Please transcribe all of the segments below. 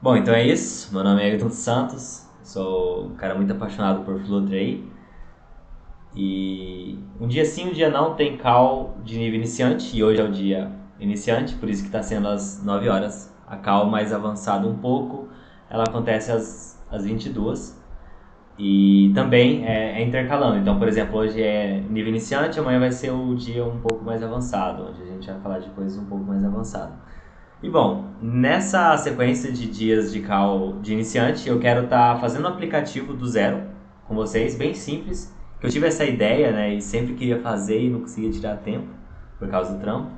Bom, então é isso. Meu nome é Ayrton Santos. Sou um cara muito apaixonado por Flutter aí. E um dia sim, um dia não tem call de nível iniciante. E hoje é o dia iniciante, por isso que está sendo às 9 horas. A call mais avançada um pouco, ela acontece às 22. E também é intercalando. Então, por exemplo, hoje é nível iniciante, amanhã vai ser o dia um pouco mais avançado, onde a gente vai falar de coisas um pouco mais avançadas. E bom, nessa sequência de dias de call de iniciante, eu quero estar fazendo um aplicativo do zero com vocês, bem simples. Que eu tive essa ideia, né, e sempre queria fazer e não conseguia tirar tempo por causa do trampo.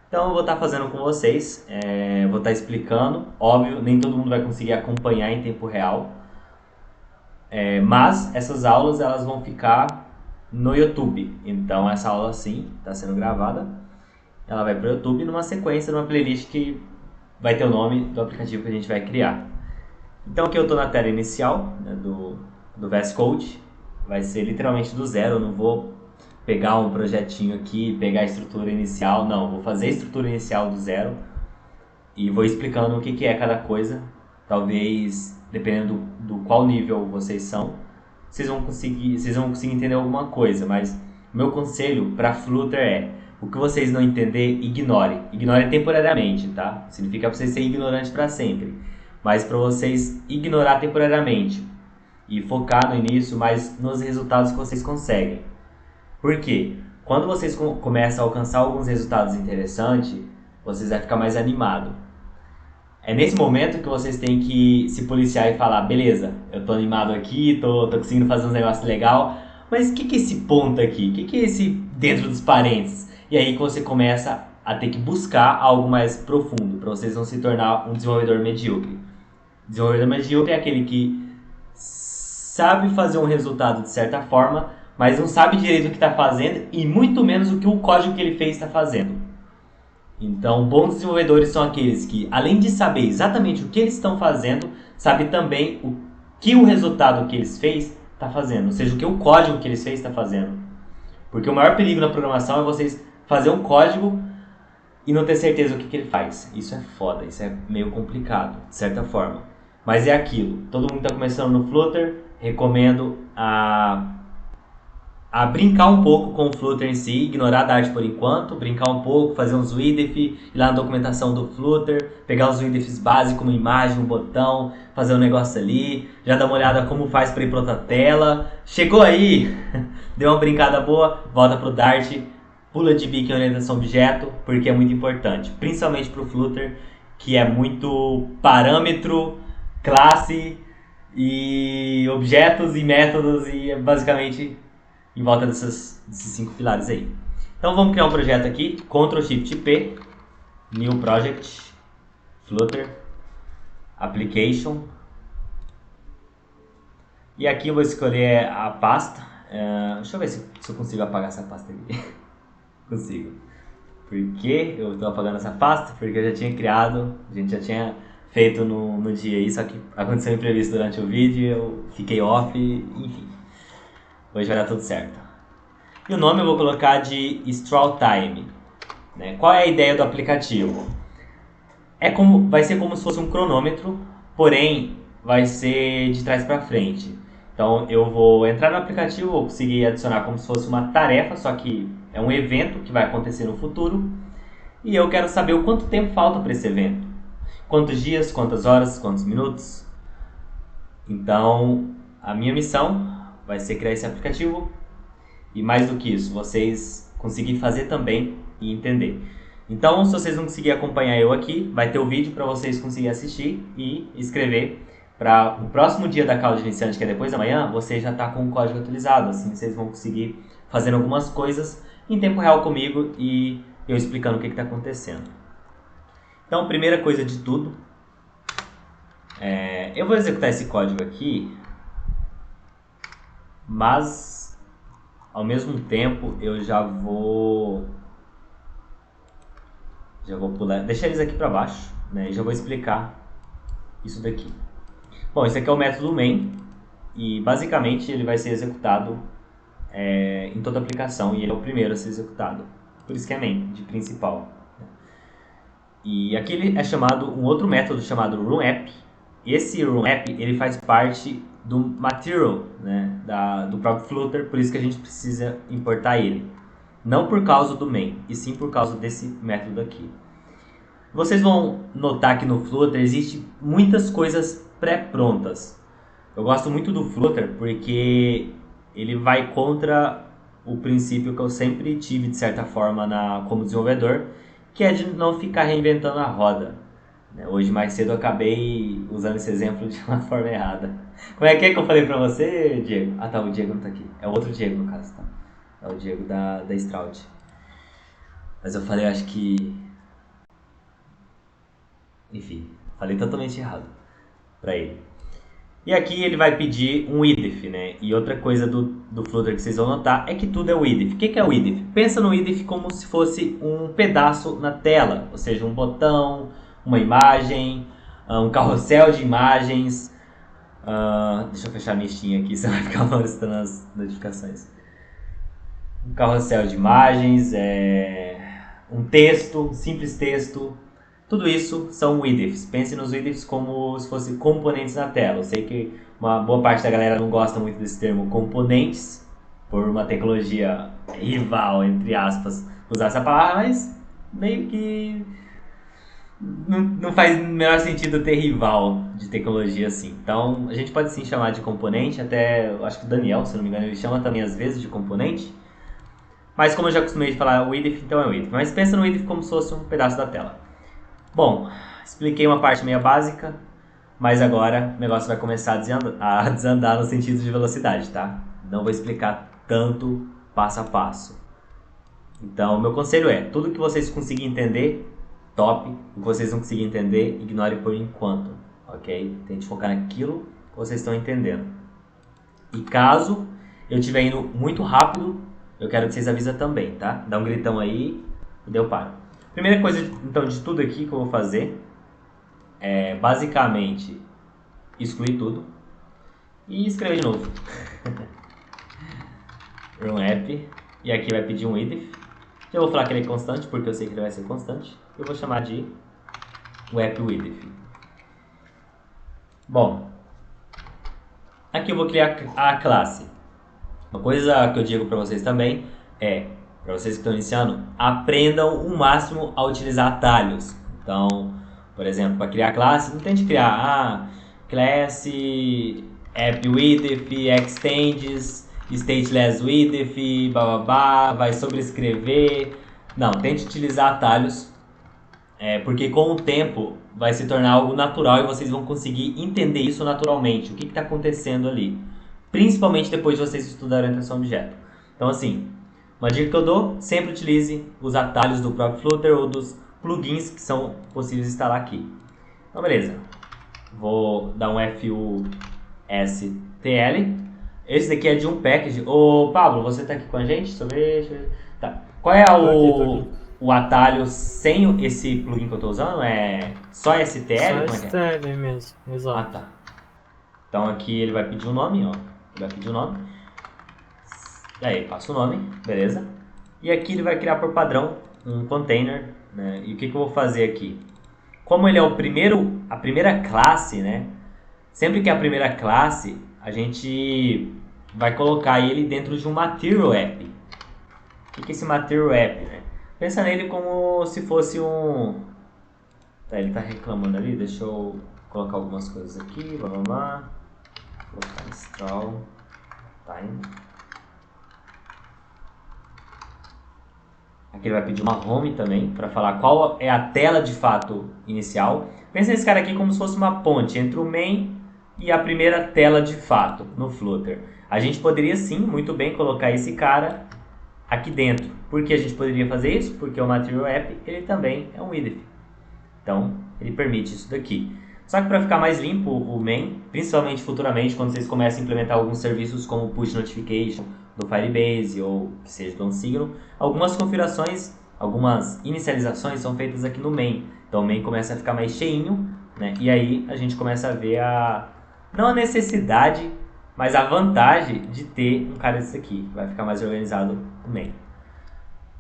Então eu vou estar fazendo com vocês, vou estar explicando. Óbvio, nem todo mundo vai conseguir acompanhar em tempo real, mas essas aulas elas vão ficar no YouTube. Então essa aula sim está sendo gravada. Ela vai para o YouTube numa sequência, numa playlist que vai ter o nome do aplicativo que a gente vai criar. Então aqui eu estou na tela inicial, né, do VS Code. Vai ser literalmente do zero, eu não vou pegar um projetinho aqui, pegar a estrutura inicial, não. Vou fazer a estrutura inicial do zero e vou explicando o que é cada coisa. Talvez, dependendo do qual nível vocês são, vocês vão conseguir entender alguma coisa, mas meu conselho para Flutter é: o que vocês não entender, ignore. Ignore temporariamente, tá? Significa para vocês serem ignorantes para sempre. Mas para vocês ignorar temporariamente e focar no início, mas nos resultados que vocês conseguem. Por quê? Quando vocês começam a alcançar alguns resultados interessantes, vocês vão ficar mais animados. É nesse momento que vocês têm que se policiar e falar: beleza, eu tô animado aqui, tô conseguindo fazer uns negócios legal, mas o que é esse ponto aqui? O que é esse dentro dos parênteses? E aí que você começa a ter que buscar algo mais profundo, para vocês não se tornar um desenvolvedor medíocre. Desenvolvedor medíocre é aquele que sabe fazer um resultado de certa forma, mas não sabe direito o que está fazendo e muito menos o que o código que ele fez está fazendo. Então, bons desenvolvedores são aqueles que, além de saber exatamente o que eles estão fazendo, sabe também o que o resultado que eles fez está fazendo, ou seja, o que o código que eles fez está fazendo. Porque o maior perigo na programação é vocês fazer um código e não ter certeza o que ele faz. Isso é foda, isso é meio complicado, de certa forma. Mas é aquilo, todo mundo está começando no Flutter, recomendo a brincar um pouco com o Flutter em si, ignorar a Dart por enquanto, brincar um pouco, fazer uns width, ir lá na documentação do Flutter, pegar os widths básicos, uma imagem, um botão, fazer um negócio ali, já dá uma olhada como faz para ir para outra tela. Chegou aí, deu uma brincada boa, volta pro Dart, pula de bico em orientação objeto, porque é muito importante, principalmente pro Flutter, que é muito parâmetro, classe e objetos e métodos e basicamente em volta desses 5 pilares aí. Então vamos criar um projeto aqui, Ctrl Shift P, New Project, Flutter, Application. E aqui eu vou escolher a pasta. Deixa eu ver se eu consigo apagar essa pasta aqui. Consigo. Por que eu estou apagando essa pasta? Porque eu já tinha criado, a gente já tinha feito no dia aí, só que aconteceu um imprevisto durante o vídeo, eu fiquei off, enfim. Hoje vai dar tudo certo. E o nome eu vou colocar de Straw Time. Né? Qual é a ideia do aplicativo? Vai ser como se fosse um cronômetro, porém vai ser de trás para frente. Então eu vou entrar no aplicativo, vou conseguir adicionar como se fosse uma tarefa, só que é um evento que vai acontecer no futuro. E eu quero saber o quanto tempo falta para esse evento. Quantos dias, quantas horas, quantos minutos. Então a minha missão vai ser criar esse aplicativo. E mais do que isso, vocês conseguirem fazer também e entender. Então, se vocês não conseguirem acompanhar eu aqui, vai ter o vídeo para vocês conseguirem assistir e escrever. Para o próximo dia da call de iniciante, que é depois da manhã, você já está com o código atualizado. Assim, vocês vão conseguir fazer algumas coisas em tempo real comigo e eu explicando o que está acontecendo. Então, primeira coisa de tudo, eu vou executar esse código aqui, mas ao mesmo tempo eu já vou pular, deixar eles aqui para baixo, né? E já vou explicar isso daqui. Bom, esse aqui é o método main e basicamente ele vai ser executado em toda a aplicação e ele é o primeiro a ser executado. Por isso que é main, de principal. E aqui ele é chamado um outro método chamado RunApp. Esse RunApp ele faz parte do material, né, do próprio Flutter, por isso que a gente precisa importar ele. Não por causa do main, e sim por causa desse método aqui. Vocês vão notar que no Flutter existe muitas coisas pré-prontas. Eu gosto muito do Flutter porque ele vai contra o princípio que eu sempre tive de certa forma como desenvolvedor, que é de não ficar reinventando a roda. Hoje mais cedo eu acabei usando esse exemplo de uma forma errada. Como é que eu falei pra você, Diego? Ah tá, o Diego não tá aqui. É o outro Diego no caso, tá? É o Diego da Stroud. Mas eu falei, acho que... Enfim, falei totalmente errado pra ele. E aqui ele vai pedir um idif, né? E outra coisa do Flutter que vocês vão notar é que tudo é o idif. O que é o idif? Pensa no idif como se fosse um pedaço na tela, ou seja, um botão, uma imagem, um carrossel de imagens. Deixa eu fechar a listinha aqui, senão vai ficar molestando as notificações. Um carrossel de imagens, um texto, um simples texto. Tudo isso são widgets. Pense nos widgets como se fossem componentes na tela. Eu sei que uma boa parte da galera não gosta muito desse termo componentes, por uma tecnologia rival, entre aspas, usar essa palavra, mas meio que não faz o menor sentido ter rival de tecnologia assim. Então a gente pode sim chamar de componente, até eu acho que o Daniel, se não me engano, ele chama também às vezes de componente. Mas como eu já acostumei de falar o widget, então é o widget. Mas pensa no widget como se fosse um pedaço da tela. Bom, expliquei uma parte meio básica, mas agora o negócio vai começar a desandar no sentido de velocidade, tá? Não vou explicar tanto passo a passo. Então, meu conselho é, tudo que vocês conseguirem entender, top. O que vocês não conseguirem entender, ignore por enquanto, ok? Tente focar naquilo que vocês estão entendendo. E caso eu estiver indo muito rápido, eu quero que vocês avisem também, tá? Dá um gritão aí e eu paro. Primeira coisa, então, de tudo aqui que eu vou fazer é, basicamente, excluir tudo e escrever de novo. RunApp, e aqui vai pedir um idif. Eu vou falar que ele é constante, porque eu sei que ele vai ser constante. Eu vou chamar de WebWidif. Bom, aqui eu vou criar a classe. Uma coisa que eu digo para vocês também é, para vocês que estão iniciando, aprendam o máximo a utilizar atalhos. Então, por exemplo, para criar classe, não tente criar class appWidth, extends, statelessWidth, bababá, vai sobrescrever. Não, tente utilizar atalhos, porque com o tempo vai se tornar algo natural e vocês vão conseguir entender isso naturalmente, o que está acontecendo ali. Principalmente depois de vocês estudarem orientação a objeto. Então assim, uma dica que eu dou, sempre utilize os atalhos do próprio Flutter ou dos plugins que são possíveis de instalar aqui. Então beleza, vou dar um FUSTL. Esse daqui é de um package. Ô Pablo, você está aqui com a gente? Deixa eu ver. Tá. Qual é o atalho sem esse plugin que eu estou usando? É só STL? Só STL mesmo, exato. Ah tá. Então aqui ele vai pedir um nome, ó. Ele vai pedir o nome. E aí, passa o nome, beleza? E aqui ele vai criar por padrão um container, né? E o que eu vou fazer aqui? Como ele é a primeira classe, né? Sempre que é a primeira classe, a gente vai colocar ele dentro de um material app. O que é esse material app, né? Pensa nele como se fosse um... Tá, ele tá reclamando ali, deixa eu colocar algumas coisas aqui, vamos lá. Vou colocar install time. Aqui ele vai pedir uma home também, para falar qual é a tela de fato inicial. Pensa nesse cara aqui como se fosse uma ponte entre o main e a primeira tela de fato no Flutter. A gente poderia sim, muito bem, colocar esse cara aqui dentro. Por que a gente poderia fazer isso? Porque o Material App ele também é um widget. Então, ele permite isso daqui. Só que para ficar mais limpo o main, principalmente futuramente, quando vocês começam a implementar alguns serviços como Push Notification do Firebase ou que seja do OnSignal, algumas configurações, algumas inicializações são feitas aqui no main. Então o main começa a ficar mais cheinho, né? E aí a gente começa a ver não a necessidade, mas a vantagem de ter um cara desse aqui. Vai ficar mais organizado o main.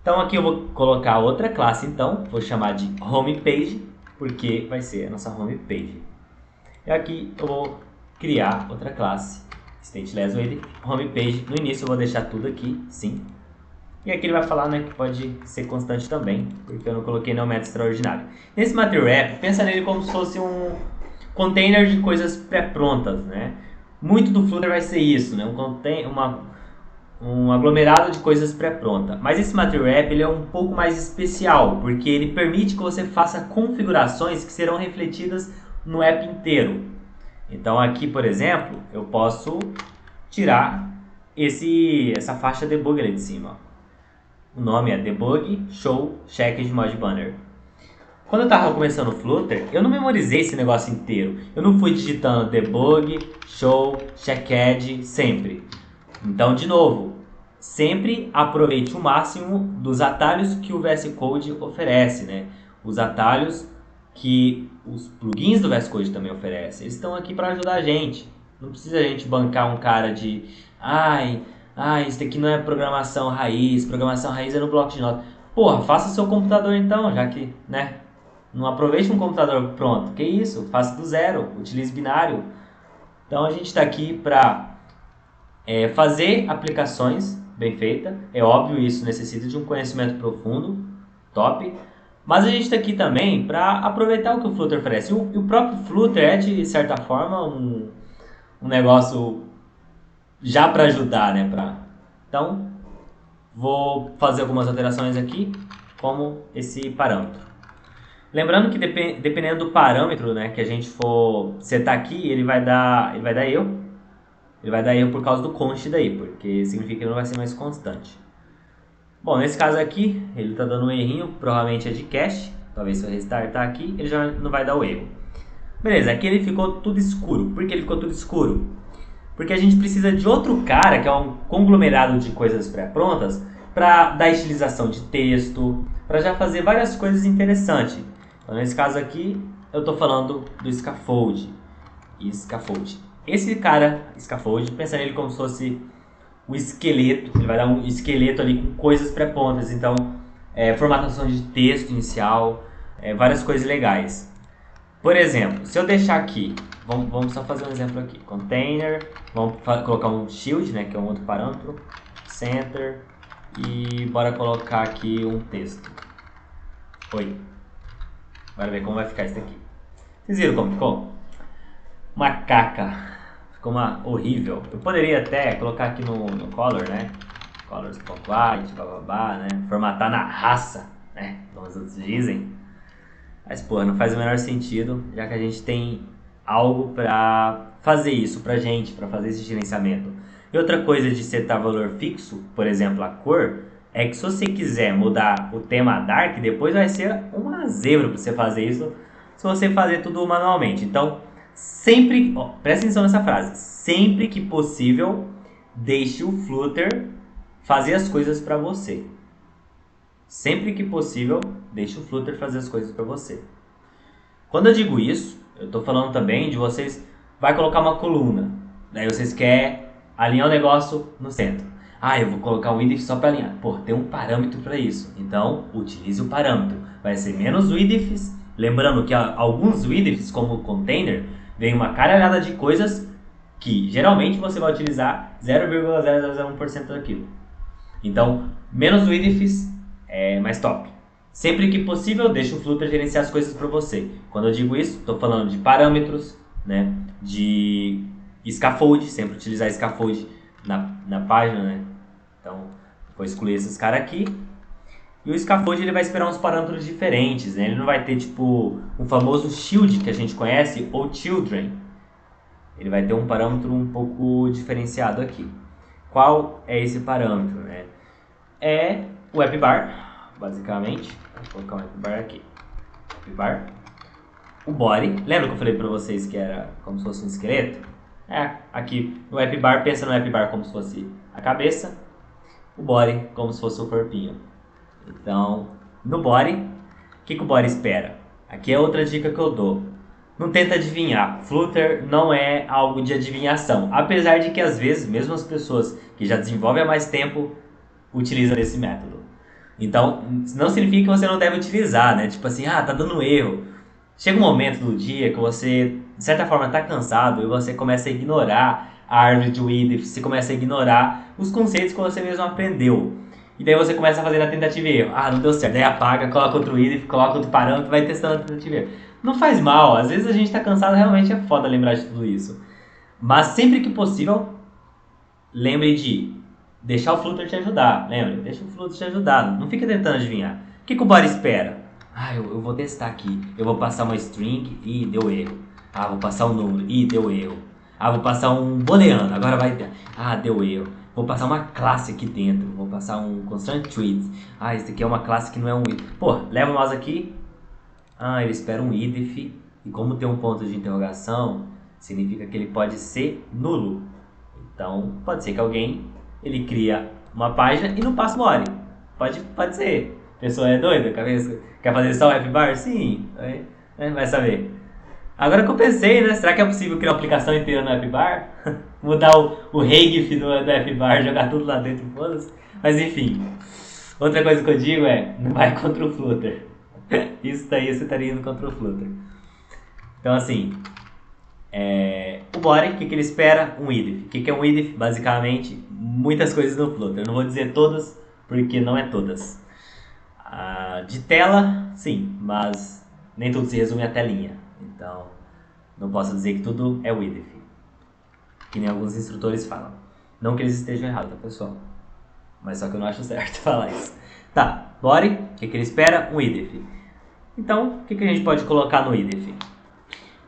Então aqui eu vou colocar outra classe, então vou chamar de homepage, porque vai ser a nossa homepage. E aqui eu vou criar outra classe, stateless homepage. No início eu vou deixar tudo aqui, sim. E aqui ele vai falar, né, que pode ser constante também, porque eu não coloquei nenhum método extraordinário. Nesse material wrap, pensa nele como se fosse um container de coisas pré-prontas, né? Muito do Flutter vai ser isso, né? Um aglomerado de coisas pré-pronta. Mas esse material wrap ele é um pouco mais especial, porque ele permite que você faça configurações que serão refletidas no app inteiro. Então aqui, por exemplo, eu posso tirar essa faixa debug ali de cima. O nome é debug show checked mod banner. Quando eu estava começando o Flutter, eu não memorizei esse negócio inteiro. Eu não fui digitando debug show checked sempre. Então, de novo, sempre aproveite o máximo dos atalhos que o VS Code oferece, né? Os atalhos que os plugins do VS Code também oferecem. Eles estão aqui para ajudar a gente. Não precisa a gente bancar um cara de isso daqui não é programação raiz é no bloco de notas. Porra, faça o seu computador então, já que, né? Não aproveite um computador pronto. Que isso? Faça do zero, utilize binário. Então a gente está aqui para fazer aplicações bem feitas. É óbvio, isso necessita de um conhecimento profundo, top. Mas a gente está aqui também para aproveitar o que o Flutter oferece. E o próprio Flutter é, de certa forma, um negócio já para ajudar, né? Então, vou fazer algumas alterações aqui, como esse parâmetro. Lembrando que dependendo do parâmetro, né, que a gente for setar aqui, ele vai dar erro. Ele vai dar erro por causa do const daí, porque significa que ele não vai ser mais constante. Bom, nesse caso aqui, ele está dando um errinho, provavelmente é de cache. Talvez se eu restartar aqui, ele já não vai dar o erro. Beleza, aqui ele ficou tudo escuro. Por que ele ficou tudo escuro? Porque a gente precisa de outro cara, que é um conglomerado de coisas pré-prontas, para dar estilização de texto, para já fazer várias coisas interessantes. Então, nesse caso aqui, eu estou falando do scaffold. Esse cara, scaffold, pensa nele como se fosse o esqueleto. Ele vai dar um esqueleto ali com coisas pré-prontas. Então, formatação de texto inicial, várias coisas legais. Por exemplo, se eu deixar aqui, vamos só fazer um exemplo aqui, container, vamos colocar um shield, né, que é um outro parâmetro, center, e bora colocar aqui um texto. Oi. Bora ver como vai ficar isso aqui. Vocês viram como ficou? Uma caca. Ficou horrível. Eu poderia até colocar aqui no color, né, colors.white, bababá, né, formatar na raça, né, como os outros dizem. Mas, porra, não faz o menor sentido, já que a gente tem algo para fazer isso pra gente, para fazer esse gerenciamento. E outra coisa de setar valor fixo, por exemplo, a cor, é que se você quiser mudar o tema dark, depois vai ser uma zebra para você fazer isso, se você fazer tudo manualmente. Então, sempre, presta atenção nessa frase, sempre que possível, deixe o Flutter fazer as coisas para você. Sempre que possível, deixe o Flutter fazer as coisas para você. Quando eu digo isso, eu estou falando também de vocês, vai colocar uma coluna, daí vocês querem alinhar o negócio no centro. Eu vou colocar um width só para alinhar. Pô, tem um parâmetro para isso, então utilize o parâmetro. Vai ser menos widths, lembrando que alguns widths, como o container, vem uma caralhada de coisas que geralmente você vai utilizar 0,0001% daquilo. Então, menos widths é mais top. Sempre que possível, deixe o Flutter gerenciar as coisas para você. Quando eu digo isso, estou falando de parâmetros, né, de scaffold, sempre utilizar scaffold na página, né? Então, vou excluir esses caras aqui. E o scaffold ele vai esperar uns parâmetros diferentes, né? Ele não vai ter tipo o famoso shield que a gente conhece ou children. Ele vai ter um parâmetro um pouco diferenciado aqui. Qual é esse parâmetro, né? É o appbar, basicamente. Vou colocar um appbar aqui. Appbar. O body. Lembra que eu falei para vocês que era como se fosse um esqueleto? Aqui no appbar, pensa no appbar como se fosse a cabeça. O body como se fosse o corpinho. Então, no body, o que o body espera? Aqui é outra dica que eu dou. Não tenta adivinhar. Flutter não é algo de adivinhação. Apesar de que às vezes, mesmo as pessoas que já desenvolvem há mais tempo, utilizam esse método. Então, não significa que você não deve utilizar, né? Tipo assim, tá dando erro. Chega um momento do dia que você, de certa forma, tá cansado e você começa a ignorar a árvore de Width, você começa a ignorar os conceitos que você mesmo aprendeu. E daí você começa a fazer a tentativa e erro. Não deu certo. Daí apaga, coloca outro Width, coloca outro parâmetro, vai testando a tentativa e erro. Não faz mal. Às vezes a gente tá cansado, realmente é foda lembrar de tudo isso. Mas sempre que possível, lembre de deixar o Flutter te ajudar. Lembra? Deixa o Flutter te ajudar. Não fica tentando adivinhar. O que o bot espera? Eu vou testar aqui. Eu vou passar uma string e deu erro. Vou passar um número e deu erro. Vou passar um booleano. Agora vai ter. Deu erro. Vou passar uma classe aqui dentro. Vou passar um constraint treat. Isso aqui é uma classe que não é um if. Pô, leva o mouse aqui. Ele espera um if. E como tem um ponto de interrogação, significa que ele pode ser nulo. Então, pode ser que alguém ele cria uma página e não passa o body. Pode ser. A pessoa é doida? Quer fazer só o F-bar? Sim. Vai saber. Agora que eu pensei, né? Será que é possível criar uma aplicação inteira no F-bar? Mudar o regif do F-bar, jogar tudo lá dentro e foda-se? Mas enfim. Outra coisa que eu digo é, não vai contra o Flutter. Isso daí você estaria indo contra o Flutter. Então assim, o body, o que ele espera? Um idif. O que é um idif? Basicamente, muitas coisas no Flutter. Eu não vou dizer todas, porque não é todas. De tela, sim, mas nem tudo se resume a telinha. Então, não posso dizer que tudo é o idif. Que nem alguns instrutores falam. Não que eles estejam errados, tá, pessoal? Mas só que eu não acho certo falar isso. Tá, body, o que ele espera? Um idif. Então, o que a gente pode colocar no idif?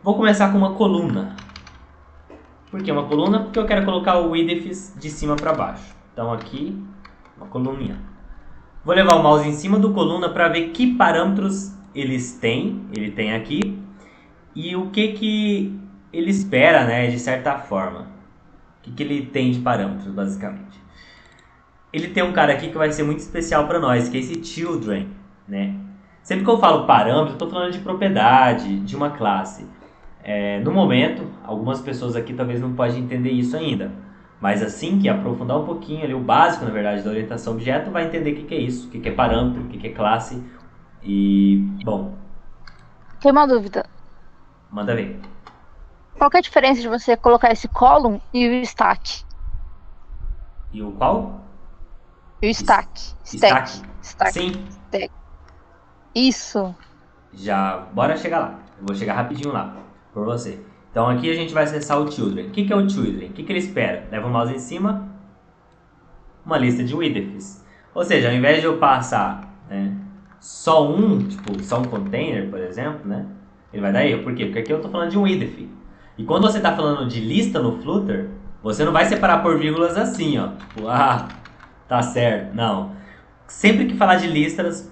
Vou começar com uma coluna. Por que uma coluna? Porque eu quero colocar o idifs de cima para baixo. Então aqui, uma coluninha. Vou levar o mouse em cima do coluna para ver que parâmetros ele tem aqui e o que ele espera, né, de certa forma. O que ele tem de parâmetros, basicamente. Ele tem um cara aqui que vai ser muito especial para nós, que é esse children, né? Sempre que eu falo parâmetro, eu estou falando de propriedade, de uma classe. No momento, algumas pessoas aqui talvez não podem entender isso ainda. Mas assim que aprofundar um pouquinho ali, o básico, na verdade, da orientação a objeto, vai entender o que é isso, o que é parâmetro, o que é classe. E, bom, Tem uma dúvida. manda ver. Qual que é a diferença de você colocar esse column e o stack? E o qual? E o stack. Stack. Stack. Sim, Stack. Isso. já, bora chegar lá. Eu vou chegar rapidinho lá, por você. Então aqui a gente vai acessar o children. O que é o children? O que ele espera? Leva o mouse em cima, uma lista de widgets. Ou seja, ao invés de eu passar, né, só um container, por exemplo, né, ele vai dar erro. Por quê? Porque aqui eu estou falando de um widget. E quando você está falando de lista no Flutter, você não vai separar por vírgulas assim, ó. Tipo, tá certo. Não. Sempre que falar de listras,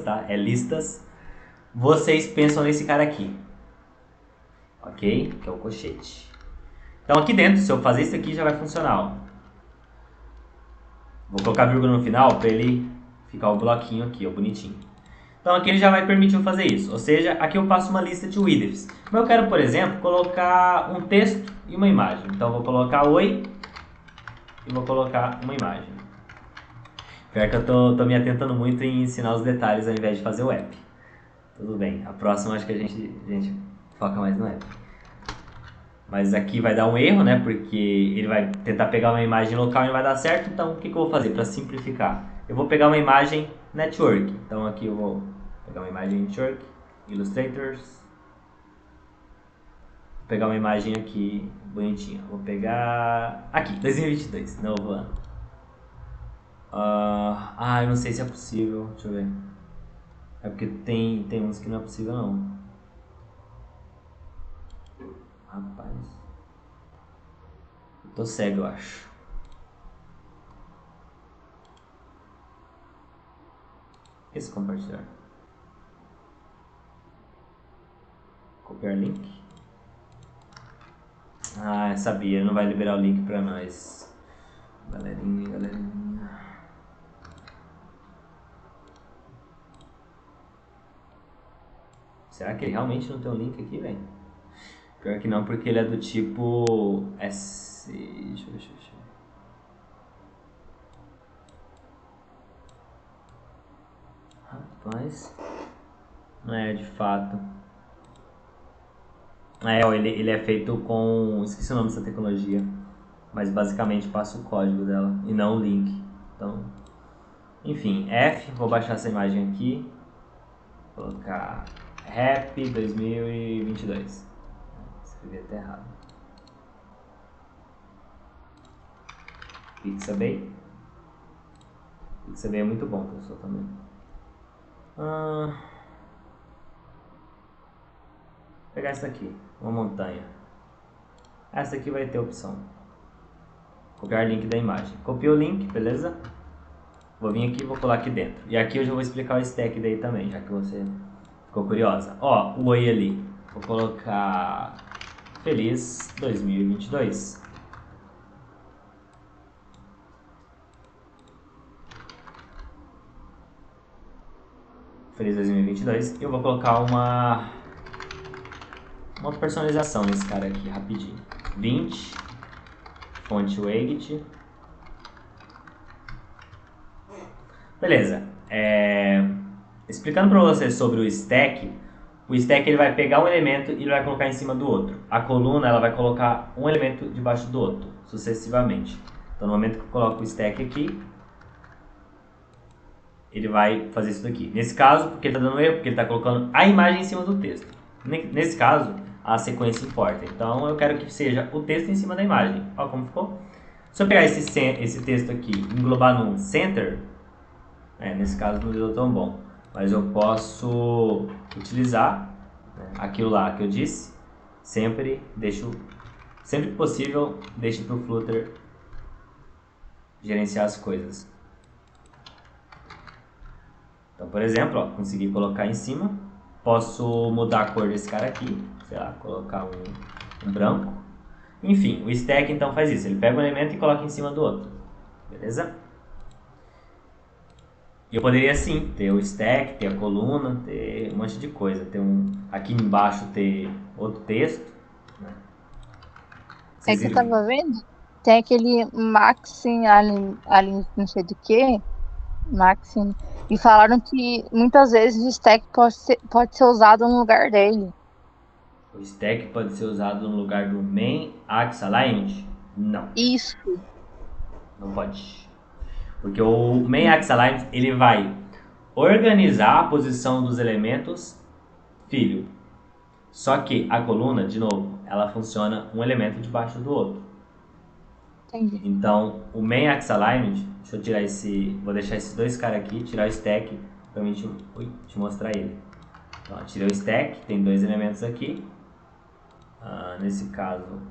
tá? É listas. Vocês pensam nesse cara aqui. Ok? Que é o colchete. Então aqui dentro, se eu fazer isso aqui, já vai funcionar, ó. Vou colocar vírgula no final para ele ficar o bloquinho aqui, ó, bonitinho. Então aqui ele já vai permitir eu fazer isso. Ou seja, aqui eu passo uma lista de widgets. Mas eu quero, por exemplo, colocar um texto e uma imagem. Então eu vou colocar oi e vou colocar uma imagem. Pior que eu tô me atentando muito em ensinar os detalhes ao invés de fazer o app. Tudo bem, a próxima acho que a gente foca mais no app. Mas aqui vai dar um erro, né? Porque ele vai tentar pegar uma imagem local e não vai dar certo. Então, o que eu vou fazer para simplificar? Eu vou pegar uma imagem network. Então, aqui eu vou pegar uma imagem network, illustrators. Vou pegar uma imagem aqui bonitinha. Vou pegar aqui, 2022, novo ano. Eu não sei se é possível. Deixa eu ver. É porque tem uns que não é possível, não. Rapaz. Eu tô cego, eu acho. Esse compartilhar. Copiar link. Sabia, não vai liberar o link pra nós. Galerinha. Será que ele realmente não tem um link aqui, velho? Pior que não, porque ele é do tipo S. Deixa eu ver. mas não é de fato. Ele é feito com... esqueci o nome dessa tecnologia, mas basicamente passa o código dela e não o link. Então, enfim, F, vou baixar essa imagem aqui, colocar Rap 2022. Escrevi até errado. Pixabay. Pixabay é muito bom, pessoal, também. Vou pegar essa aqui, uma montanha. Essa aqui vai ter opção. Copiar link da imagem. Copiei o link, beleza? Vou vir aqui e vou colar aqui dentro. E aqui eu já vou explicar o stack daí também, já que você ficou curiosa. Ó, o oi ali. Vou colocar Feliz 2022. Feliz 2022. Eu vou colocar uma personalização nesse cara aqui, rapidinho. 20. Fonte Wait. Beleza. Explicando para você sobre o stack ele vai pegar um elemento e ele vai colocar em cima do outro. A coluna ela vai colocar um elemento debaixo do outro, sucessivamente. Então no momento que eu coloco o stack aqui, ele vai fazer isso daqui. Nesse caso, porque ele está dando erro, porque ele está colocando a imagem em cima do texto. Nesse caso, a sequência importa. Então eu quero que seja o texto em cima da imagem. Olha como ficou. Se eu pegar esse texto aqui e englobar num center, nesse caso não deu tão bom, mas eu posso utilizar aquilo lá que eu disse. Sempre que possível, deixe para o Flutter gerenciar as coisas. Então, por exemplo, ó, consegui colocar em cima. Posso mudar a cor desse cara aqui, sei lá, colocar um branco. Enfim, o stack então faz isso, ele pega um elemento e coloca em cima do outro, beleza? E eu poderia sim ter o stack, ter a coluna, ter um monte de coisa, aqui embaixo ter outro texto, né? É que eu tava vendo, tem aquele Maxim ali não sei do que, Maxim, e falaram que muitas vezes o stack pode ser usado no lugar dele. O stack pode ser usado no lugar do main axis aligned? Não. Isso. Não pode. Porque o main axis aligned ele vai organizar a posição dos elementos filho. Só que a coluna, de novo, ela funciona um elemento debaixo do outro. Entendi. Então, o main axis alignment, deixa eu tirar vou deixar esses dois caras aqui, tirar o stack para mim te mostrar ele. Então, tirei o stack, tem dois elementos aqui. Nesse caso,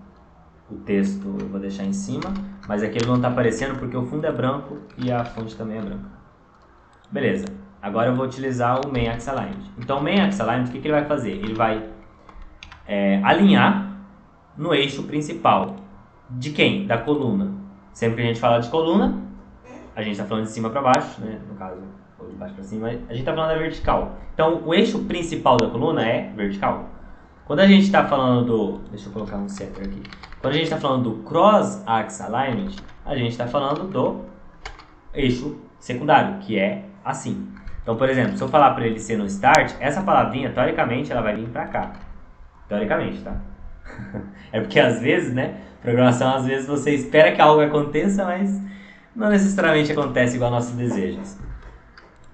o texto eu vou deixar em cima, mas aqui ele não está aparecendo porque o fundo é branco e a fonte também é branca. Beleza, agora eu vou utilizar o main axis alignment. Então, o main axis alignment, o que ele vai fazer? Ele vai alinhar no eixo principal. De quem? Da coluna. Sempre que a gente fala de coluna, a gente está falando de cima para baixo, né? No caso, ou de baixo para cima, a gente está falando da vertical. Então, o eixo principal da coluna é vertical. Quando a gente está falando deixa eu colocar um center aqui. Quando a gente está falando do cross-axis alignment, a gente está falando do eixo secundário, que é assim. Então, por exemplo, se eu falar para ele ser no start, essa palavrinha, teoricamente, ela vai vir para cá. Teoricamente, tá? É porque às vezes, né? Programação, às vezes você espera que algo aconteça, mas não necessariamente acontece igual aos nossos desejos.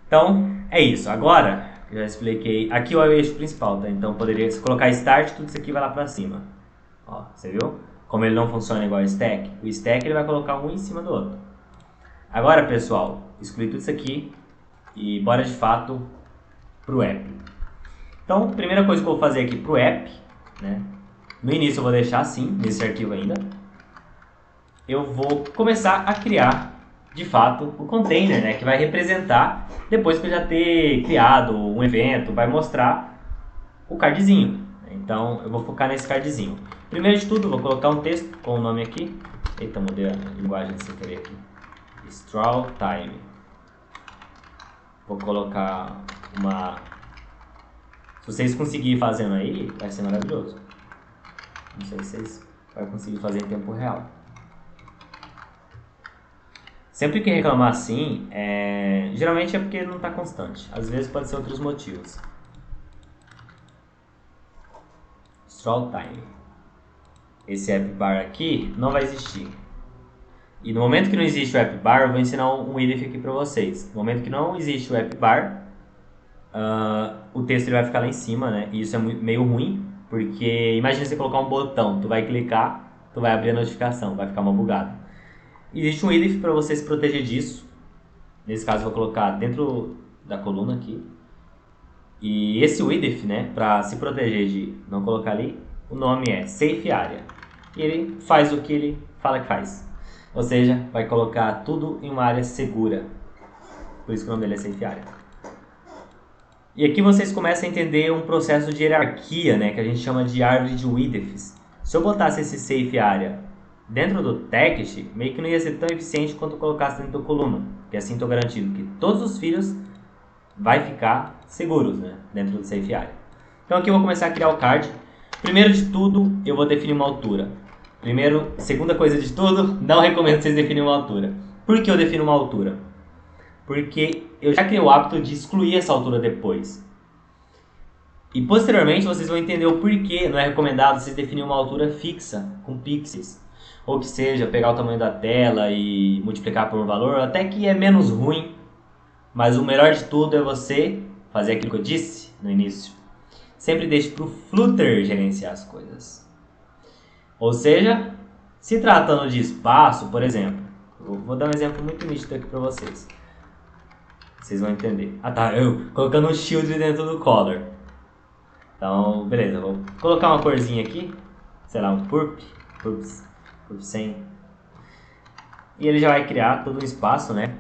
Então, é isso. Agora, eu já expliquei. Aqui é o eixo principal, tá? Então, poderia colocar start, tudo isso aqui vai lá pra cima. Ó, você viu? Como ele não funciona igual o stack ele vai colocar um em cima do outro. Agora, pessoal, excluir tudo isso aqui e bora de fato pro app. Então, a primeira coisa que eu vou fazer aqui pro app, né? No início eu vou deixar assim, nesse arquivo ainda. Eu vou começar a criar, de fato, o container, né? Que vai representar, depois que eu já ter criado um evento, vai mostrar o cardzinho. Então, eu vou focar nesse cardzinho. Primeiro de tudo, eu vou colocar um texto com o nome aqui. Eita, mudei a linguagem sem querer aqui. Straw Time. Vou colocar uma... Se vocês conseguirem fazendo aí, vai ser maravilhoso. Não sei se vocês vão conseguir fazer em tempo real. Sempre que reclamar assim, geralmente é porque não está constante. Às vezes pode ser outros motivos. Scroll time. Esse app bar aqui não vai existir. E no momento que não existe o app bar, eu vou ensinar um if aqui para vocês. No momento que não existe o app bar, o texto ele vai ficar lá em cima, né? E isso é meio ruim, porque imagina você colocar um botão, tu vai clicar, tu vai abrir a notificação, vai ficar uma bugada. Existe um if para você se proteger disso. Nesse caso eu vou colocar dentro da coluna aqui. E esse if, né, para se proteger de não colocar ali, o nome é Safe Area. E ele faz o que ele fala que faz. Ou seja, vai colocar tudo em uma área segura. Por isso que o nome dele é Safe Area. E aqui vocês começam a entender um processo de hierarquia, né, que a gente chama de árvore de widths. Se eu botasse esse Safe Area dentro do text, meio que não ia ser tão eficiente quanto eu colocasse dentro da coluna. Porque assim estou garantindo que todos os filhos vai ficar seguros, né, dentro do Safe Area. Então aqui eu vou começar a criar o card. Primeiro de tudo, eu vou definir uma altura. Segunda coisa de tudo, não recomendo vocês definirem uma altura. Por que eu defino uma altura? Porque eu já criei o hábito de excluir essa altura depois. E posteriormente vocês vão entender o porquê não é recomendado vocês definirem uma altura fixa, com pixels. Ou que seja, pegar o tamanho da tela e multiplicar por um valor, até que é menos ruim. Mas o melhor de tudo é você fazer aquilo que eu disse no início. Sempre deixe para o Flutter gerenciar as coisas. Ou seja, se tratando de espaço, por exemplo, vou dar um exemplo muito nítido aqui para vocês. Vocês vão entender. Ah tá, eu colocando um shield dentro do color. Então, beleza, vou colocar uma corzinha aqui. Sei lá, um purp 100. E ele já vai criar todo um espaço, né?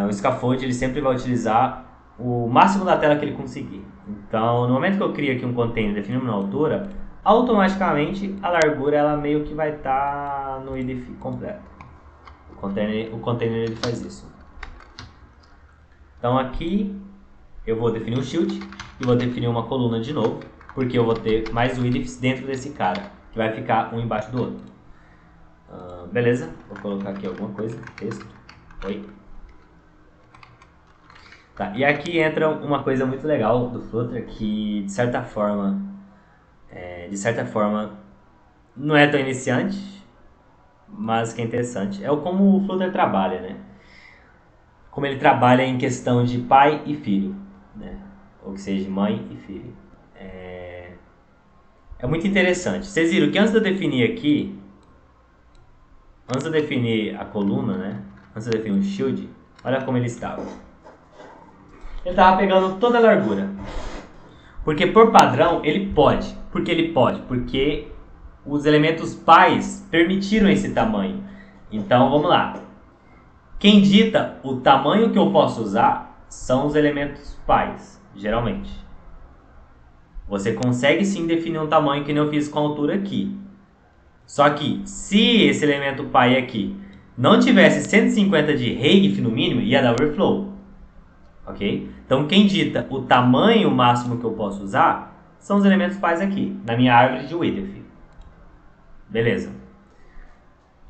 O scaffold ele sempre vai utilizar o máximo da tela que ele conseguir. Então, no momento que eu crio aqui um container definindo uma altura, automaticamente a largura ela meio que vai estar no if completo. O container ele faz isso. Então aqui eu vou definir um shield e vou definir uma coluna de novo, porque eu vou ter mais widths dentro desse cara, que vai ficar um embaixo do outro. Beleza, vou colocar aqui alguma coisa, texto. Oi. Tá, e aqui entra uma coisa muito legal do Flutter que de certa forma não é tão iniciante, mas que é interessante. É como o Flutter trabalha, né? Como ele trabalha em questão de pai e filho, né? Ou que seja, mãe e filho. É muito interessante. Vocês viram que antes de eu definir aqui, antes de eu definir a coluna, né? Antes de eu definir o shield, olha como ele estava. Ele estava pegando toda a largura. Porque por padrão ele pode. Por que ele pode? Porque os elementos pais permitiram esse tamanho. Então vamos lá. Quem dita o tamanho que eu posso usar são os elementos pais, geralmente. Você consegue sim definir um tamanho que nem eu fiz com a altura aqui. Só que se esse elemento pai aqui não tivesse 150 de reg no mínimo, ia dar overflow. Ok? Então quem dita o tamanho máximo que eu posso usar são os elementos pais aqui, na minha árvore de width. Beleza.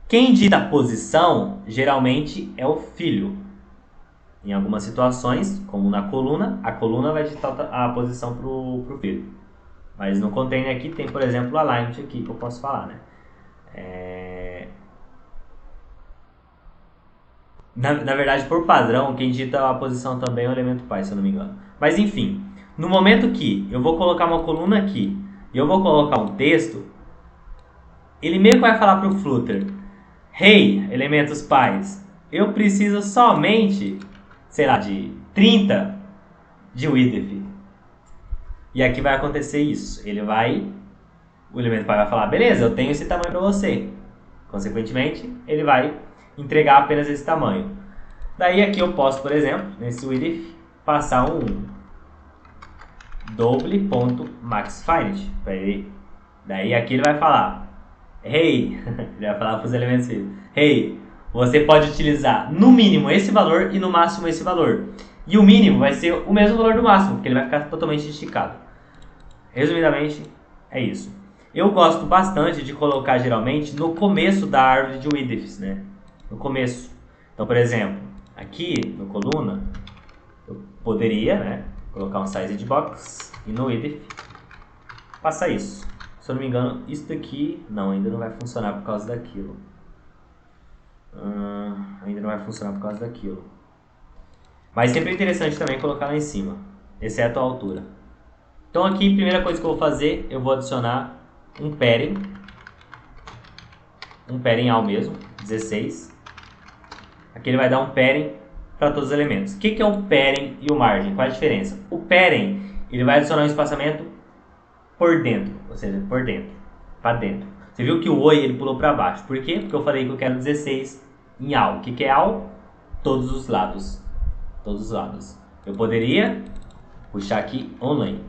Quem dita a posição, geralmente, é o filho. Em algumas situações, como na coluna, a coluna vai ditar a posição para o filho. Mas no container aqui tem, por exemplo, o alignment aqui, que eu posso falar, né? Na verdade, por padrão, quem dita a posição também é o elemento pai, se eu não me engano. Mas enfim, no momento que eu vou colocar uma coluna aqui e eu vou colocar um texto, ele meio que vai falar para o Flutter: hey, elementos pais, eu preciso somente, sei lá, de 30 de width. E aqui vai acontecer isso. O elemento pai vai falar: beleza, eu tenho esse tamanho para você. Consequentemente, ele vai entregar apenas esse tamanho. Daí aqui eu posso, por exemplo, nesse width, passar um double.maxfinite para ele. Daí aqui ele vai falar: hey, ele vai falar para os elementos: hey, você pode utilizar no mínimo esse valor e no máximo esse valor. E o mínimo vai ser o mesmo valor do máximo, porque ele vai ficar totalmente esticado. Resumidamente, é isso. Eu gosto bastante de colocar geralmente no começo da árvore de widths, né? No começo. Então, por exemplo, aqui no coluna, eu poderia, né, colocar um size de box e no width passar isso. Se eu não me engano, isso daqui não, ainda não vai funcionar por causa daquilo. Ainda não vai funcionar por causa daquilo. Mas sempre é interessante também colocar lá em cima, exceto a altura. Então aqui, primeira coisa que eu vou fazer, eu vou adicionar um padding all mesmo, 16. Aqui ele vai dar um padding para todos os elementos. O que é o padding e o margin? Qual é a diferença? O padding, ele vai adicionar um espaçamento por dentro, ou seja, por dentro, para dentro. Você viu que o oi ele pulou para baixo. Por quê? Porque eu falei que eu quero 16 em all. O que é all? Todos os lados. Todos os lados. Eu poderia puxar aqui online.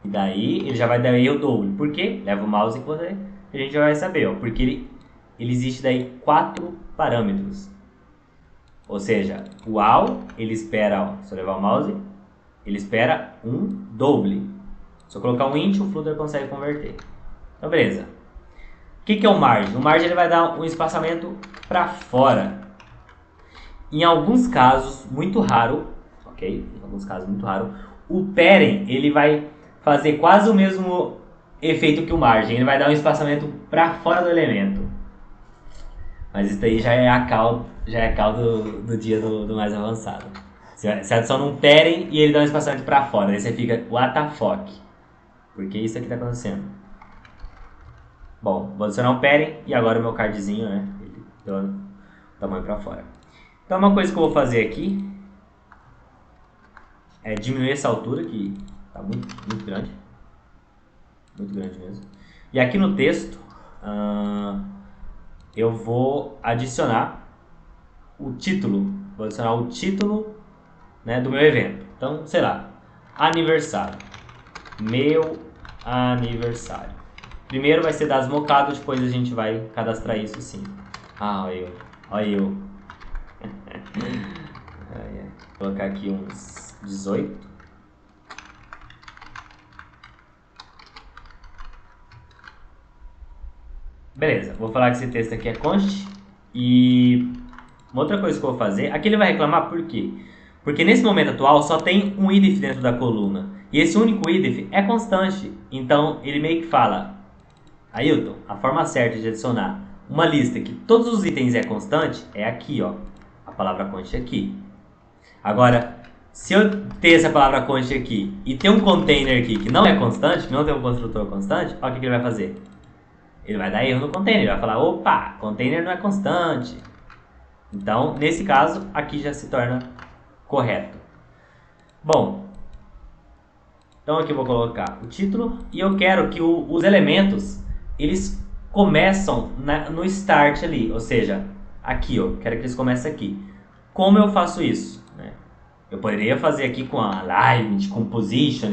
E daí ele já vai dar erro doble. Por quê? Leva o mouse e quando a gente já vai saber. Ó, porque ele existe daí 4 parâmetros. Ou seja, o all ele espera, ó, se eu levar o mouse, ele espera um doble. Se eu colocar um int, o Flutter consegue converter. Então, beleza. O que é o margin? O margin ele vai dar um espaçamento para fora. Em alguns casos, muito raro, ok? Em alguns casos, muito raro, o padding ele vai fazer quase o mesmo efeito que o margin. Ele vai dar um espaçamento para fora do elemento. Mas isso daí já é a cal do dia do mais avançado. Você adiciona um padding e ele dá um espaçamento para fora. Aí você fica, what the fuck? Porque isso aqui está acontecendo. Bom, vou adicionar um padding e agora o meu cardzinho, né? Ele deu o tamanho para fora. Então uma coisa que eu vou fazer aqui é diminuir essa altura que está muito grande. Muito grande mesmo. E aqui no texto eu vou adicionar o título. Vou adicionar o título, né, do meu evento. Então, sei lá, aniversário. Meu aniversário. Primeiro vai ser dados mocados, depois a gente vai cadastrar isso sim. Olha eu. Olha eu. Vou colocar aqui uns 18. Beleza, vou falar que esse texto aqui é const. E uma outra coisa que eu vou fazer, aqui ele vai reclamar por quê? Porque nesse momento atual só tem um idif dentro da coluna. E esse único idif é constante. Então ele meio que fala, Ailton, a forma certa de adicionar uma lista que todos os itens é constante é aqui, ó. A palavra const aqui. Agora, se eu ter essa palavra const aqui e ter um container aqui que não é constante, que não tem um construtor constante, olha o que ele vai fazer. Ele vai dar erro no container, ele vai falar, opa, container não é constante. Então, nesse caso, aqui já se torna correto. Bom, então aqui eu vou colocar o título e eu quero que os elementos, eles começam no start ali, ou seja, aqui, ó, quero que eles comecem aqui. Como eu faço isso? Eu poderia fazer aqui com a alignment, com position,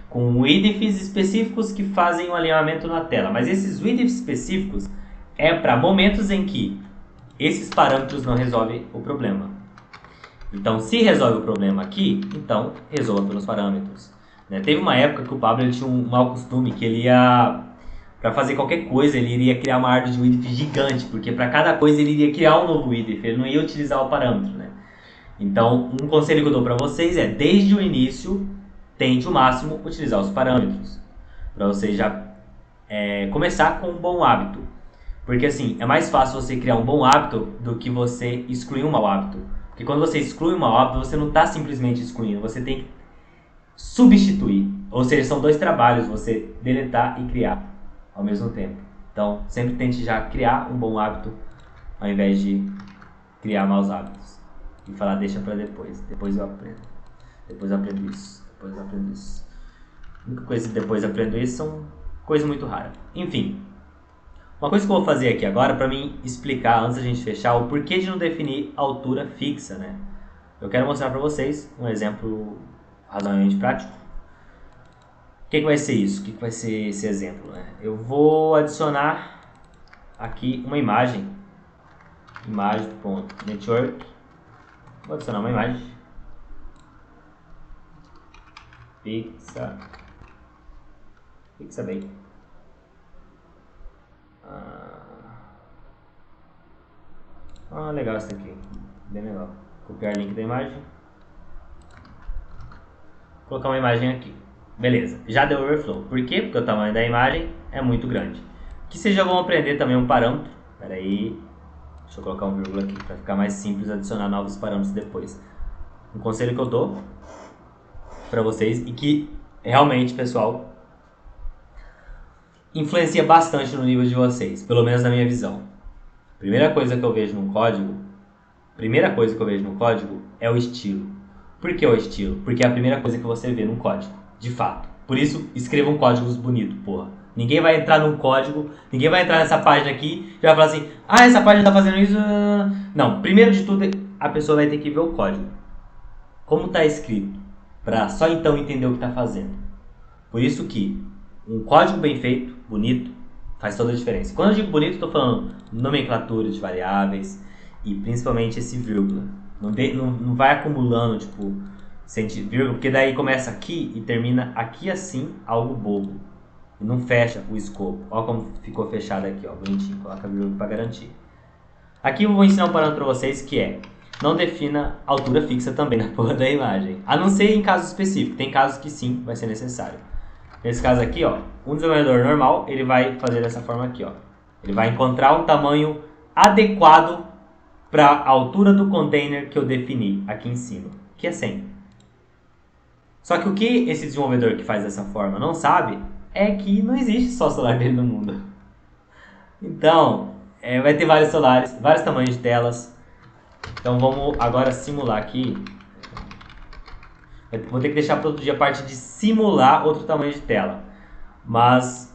com widths específicos que fazem o alinhamento na tela. Mas esses widths específicos é para momentos em que esses parâmetros não resolvem o problema. Então, se resolve o problema aqui, então resolva pelos parâmetros. Teve uma época que o Pablo ele tinha um mau costume que ele ia, para fazer qualquer coisa, ele iria criar uma árvore de width gigante, porque para cada coisa ele iria criar um novo width, ele não ia utilizar o parâmetro, né? Então, um conselho que eu dou para vocês é, desde o início, tente o máximo utilizar os parâmetros, para você já começar com um bom hábito. Porque assim, é mais fácil você criar um bom hábito do que você excluir um mau hábito. Porque quando você exclui um mau hábito, você não está simplesmente excluindo, você tem que substituir. Ou seja, são dois trabalhos, você deletar e criar ao mesmo tempo. Então, sempre tente já criar um bom hábito, ao invés de criar maus hábitos. E falar, deixa para depois eu aprendo. Depois eu aprendo isso, depois eu aprendo isso. A única coisa que depois eu aprendo isso são coisas muito raras. Enfim, uma coisa que eu vou fazer aqui agora para mim explicar, antes da gente fechar, o porquê de não definir altura fixa, né? Eu quero mostrar para vocês um exemplo razoavelmente prático. O que vai ser isso? O que vai ser esse exemplo, né? Eu vou adicionar aqui uma imagem. Imagem.network. Vou adicionar uma imagem. Fixa bem. Legal isso aqui. bem legal. Copiar link da imagem. Colocar uma imagem aqui. Beleza, já deu overflow. Por quê? Porque o tamanho da imagem é muito grande. Que vocês já vão aprender também um parâmetro. Espera aí, deixa eu colocar um vírgula aqui para ficar mais simples adicionar novos parâmetros depois. Um conselho que eu dou para vocês e que realmente, pessoal, influencia bastante no nível de vocês, pelo menos na minha visão. Primeira coisa que eu vejo no código é o estilo. Por que o estilo? Porque é a primeira coisa que você vê no código, de fato. Por isso, escrevam códigos bonitos, porra. Ninguém vai entrar no código, ninguém vai entrar nessa página aqui e vai falar assim, ah, essa página tá fazendo isso. Não, primeiro de tudo, a pessoa vai ter que ver o código. Como tá escrito, para só então entender o que tá fazendo. Por isso que um código bem feito, bonito, faz toda a diferença. Quando eu digo bonito, estou falando nomenclatura de variáveis e principalmente esse vírgula. Não vai acumulando, tipo, vírgula, porque daí começa aqui e termina aqui assim, algo bobo. E não fecha o escopo. Olha como ficou fechado aqui, ó, bonitinho. Coloca vírgula para garantir. Aqui eu vou ensinar um parâmetro para vocês que é: não defina altura fixa também na porra da imagem. A não ser em casos específicos. Tem casos que sim, vai ser necessário. Nesse caso aqui, ó, um desenvolvedor normal, ele vai fazer dessa forma aqui, ó. Ele vai encontrar um tamanho adequado para a altura do container que eu defini aqui em cima, que é 100. Só que o que esse desenvolvedor que faz dessa forma não sabe é que não existe só solar dele no mundo. Então, vai ter vários solares, vários tamanhos de telas. Então vamos agora simular aqui. Vou ter que deixar para outro dia a parte de simular outro tamanho de tela. Mas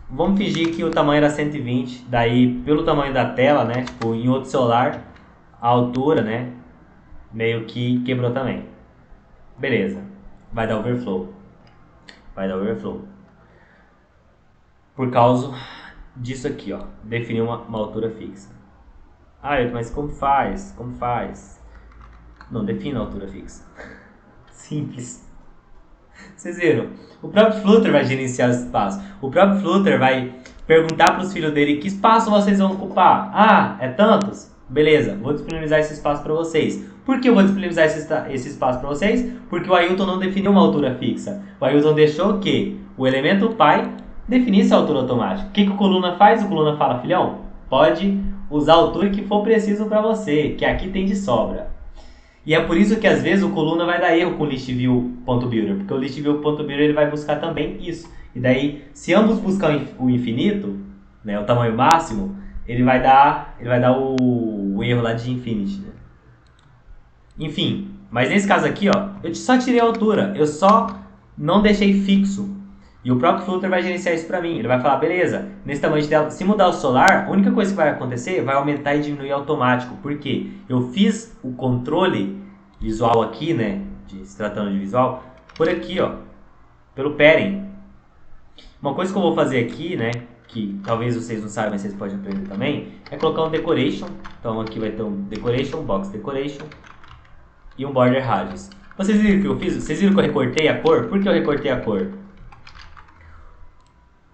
vamos fingir que o tamanho era 120. Daí, pelo tamanho da tela, né? Tipo, em outro celular, a altura, né? Meio que quebrou também. Beleza. Vai dar overflow. Por causa disso aqui, ó. Definir uma altura fixa. Ah, mas como faz? Não defina a altura fixa. Simples. Vocês viram? O próprio Flutter vai gerenciar o espaço. O próprio Flutter vai perguntar para os filhos dele que espaço vocês vão ocupar. Ah, é tantos? Beleza, vou disponibilizar esse espaço para vocês. Por que eu vou disponibilizar esse espaço para vocês? Porque o Ailton não definiu uma altura fixa. O Ailton deixou que o elemento pai definisse a altura automática. O que o Coluna faz? O Coluna fala, filhão, pode usar a altura que for preciso para você, que aqui tem de sobra. E é por isso que às vezes o Coluna vai dar erro com o listview.builder, porque o listview.builder ele vai buscar também isso. E daí, se ambos buscar o infinito, né, o tamanho máximo, ele vai dar o erro lá de infinity, né? Enfim, mas nesse caso aqui, ó, eu só tirei a altura, eu só não deixei fixo. E o próprio Flutter vai gerenciar isso pra mim. Ele vai falar, beleza, nesse tamanho de tela, se mudar o solar, a única coisa que vai acontecer vai aumentar e diminuir automático. Por quê? Eu fiz o controle visual aqui, né, se tratando de visual, por aqui, ó, pelo pairing. Uma coisa que eu vou fazer aqui, né, que talvez vocês não saibam, mas vocês podem aprender também, é colocar um decoration. Então aqui vai ter um decoration, box decoration e um border radius. Vocês viram o que eu fiz? Vocês viram que eu recortei a cor? Por que eu recortei a cor?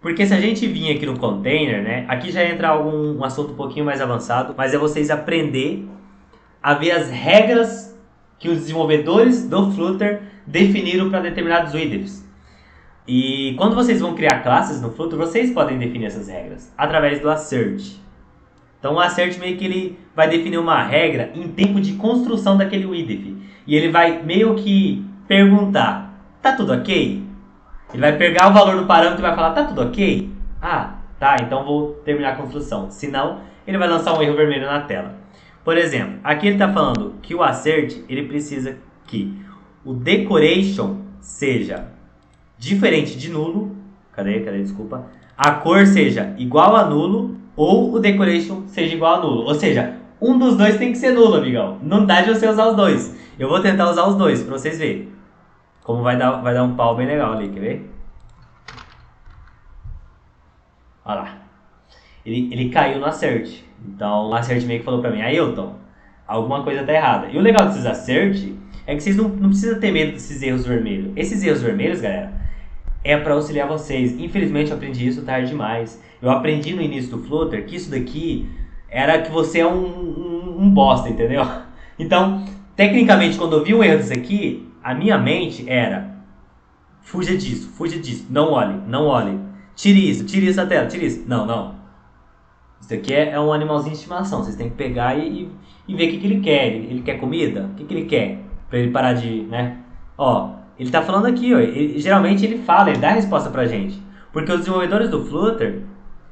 Porque se a gente vir aqui no container, né, aqui já entra um assunto um pouquinho mais avançado, mas é vocês aprender a ver as regras que os desenvolvedores do Flutter definiram para determinados widgets. E quando vocês vão criar classes no Flutter, vocês podem definir essas regras através do assert. Então o assert meio que ele vai definir uma regra em tempo de construção daquele widget. E ele vai meio que perguntar, tá tudo ok? Ele vai pegar o valor do parâmetro e vai falar, tá tudo ok? Ah, tá, então vou terminar a construção. Se não, ele vai lançar um erro vermelho na tela. Por exemplo, aqui ele está falando que o assert, ele precisa que o decoration seja diferente de nulo. Cadê, desculpa. A cor seja igual a nulo ou o decoration seja igual a nulo. Ou seja, um dos dois tem que ser nulo, amigão. Não dá de você usar os dois. Eu vou tentar usar os dois para vocês verem. Como vai dar um pau bem legal ali, quer ver? Olha lá. Ele caiu no assert. Então o assert meio que falou pra mim, Ailton, alguma coisa tá errada. E o legal desses assert é que vocês não precisam ter medo desses erros vermelhos. Esses erros vermelhos, galera, é para auxiliar vocês. Infelizmente eu aprendi isso tarde demais. Eu aprendi no início do Flutter que isso daqui era que você é um bosta, entendeu? Então, tecnicamente, quando eu vi um erro desse aqui, a minha mente era: fuja disso, não olhe. Tire isso da tela, tire isso. Não. Isso aqui é um animalzinho de estimação. Vocês têm que pegar e ver o que ele quer. Ele quer comida? O que ele quer? Pra ele parar de, né? Ó, ele tá falando aqui, ó. Geralmente ele fala, ele dá a resposta pra gente. Porque os desenvolvedores do Flutter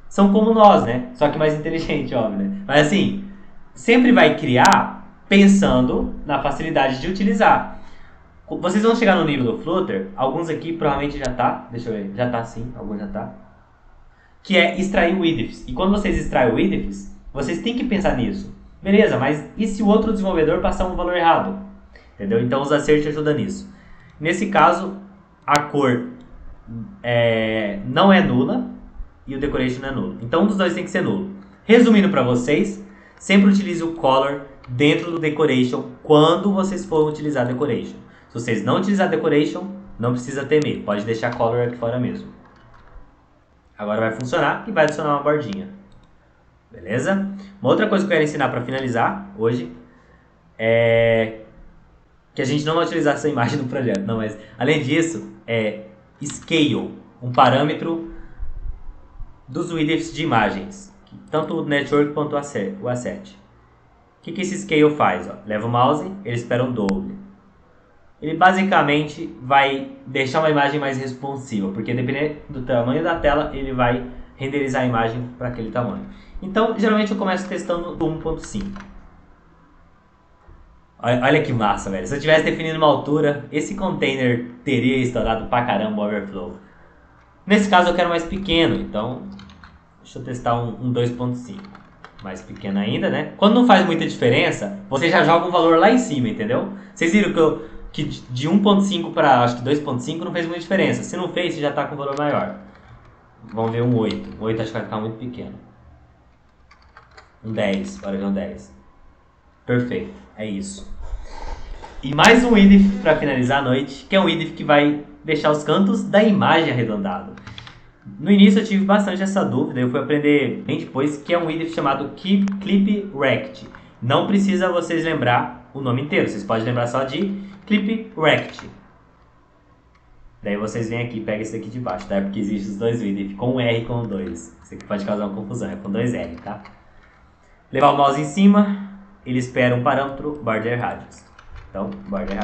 são como nós, né? Só que mais inteligente, óbvio, né? Mas assim, sempre vai criar pensando na facilidade de utilizar. Vocês vão chegar no nível do Flutter, alguns aqui provavelmente já tá, deixa eu ver, já tá sim, alguns já tá. Que é extrair o idifs. E quando vocês extraem o idifs, vocês têm que pensar nisso. Beleza, mas e se o outro desenvolvedor passar um valor errado? Entendeu? Então os assert ajudam nisso. Nesse caso, a cor não é nula e o decoration é nulo. Então um dos dois tem que ser nulo. Resumindo para vocês, sempre utilize o color dentro do decoration quando vocês forem utilizar decoration. Se vocês não utilizar decoration, não precisa temer. Pode deixar color aqui fora mesmo. Agora vai funcionar e vai adicionar uma bordinha. Beleza? Uma outra coisa que eu quero ensinar para finalizar hoje é que a gente não vai utilizar essa imagem no projeto. Não, mas além disso, é scale, um parâmetro dos widgets de imagens. Tanto o network quanto o asset. O que esse scale faz? Ó? Leva o mouse, ele espera o doble. Ele basicamente vai deixar uma imagem mais responsiva, porque dependendo do tamanho da tela, ele vai renderizar a imagem para aquele tamanho. Então, geralmente eu começo testando do 1.5. Olha que massa, velho. Se eu tivesse definido uma altura, esse container teria estourado pra caramba o overflow. Nesse caso eu quero mais pequeno, então deixa eu testar um 2.5. Mais pequeno ainda, né? Quando não faz muita diferença, você já joga um valor lá em cima, entendeu? Vocês viram que de 1.5 para acho que 2.5 não fez muita diferença. Se não fez, você já está com um valor maior. Vamos ver um 8. Um 8 acho que vai ficar muito pequeno. Um 10. Bora ver um 10. Perfeito. É isso. E mais um idif para finalizar a noite, que é um idif que vai deixar os cantos da imagem arredondados. No início eu tive bastante essa dúvida, eu fui aprender bem depois, que é um idif chamado Clip Rect. Não precisa vocês lembrar o nome inteiro, vocês podem lembrar só de Clip Rect. Daí vocês vêm aqui e pegam esse daqui de baixo, tá? Porque existem os dois idif, com um R e com um 2. Isso aqui pode causar uma confusão, é com 2 R, tá? Levar o mouse em cima, ele espera um parâmetro border radius. Então, border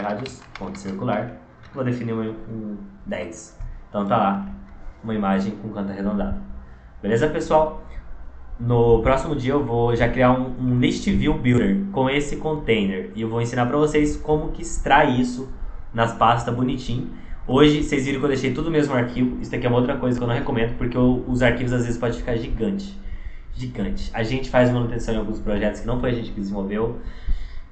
radius, ponto circular. Vou definir um 10. Então tá lá, uma imagem com canto arredondado. Beleza, pessoal? No próximo dia eu vou já criar um list view builder com esse container. E eu vou ensinar pra vocês como que extrai isso nas pastas bonitinho. Hoje, vocês viram que eu deixei tudo no mesmo arquivo. Isso aqui é uma outra coisa que eu não recomendo, porque os arquivos às vezes podem ficar gigante. A gente faz manutenção em alguns projetos que não foi a gente que desenvolveu,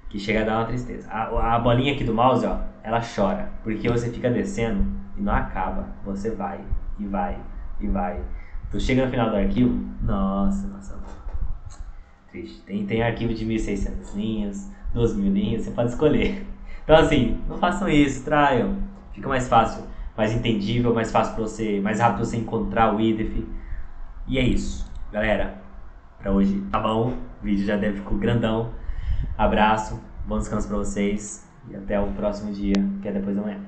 que chega a dar uma tristeza. A bolinha aqui do mouse, ó, ela chora, porque você fica descendo e não acaba. Você vai, e vai, e vai. Tu chega no final do arquivo, nossa, triste. Tem arquivo de 1.600 linhas, 2.000 linhas, você pode escolher. Então assim, não façam isso, traiam. Fica mais fácil, mais entendível, mais fácil pra você, mais rápido pra você encontrar o idif. E é isso, galera. Pra hoje tá bom, o vídeo já deve ficar grandão. Abraço, bom descanso pra vocês e até o próximo dia, que é depois da manhã.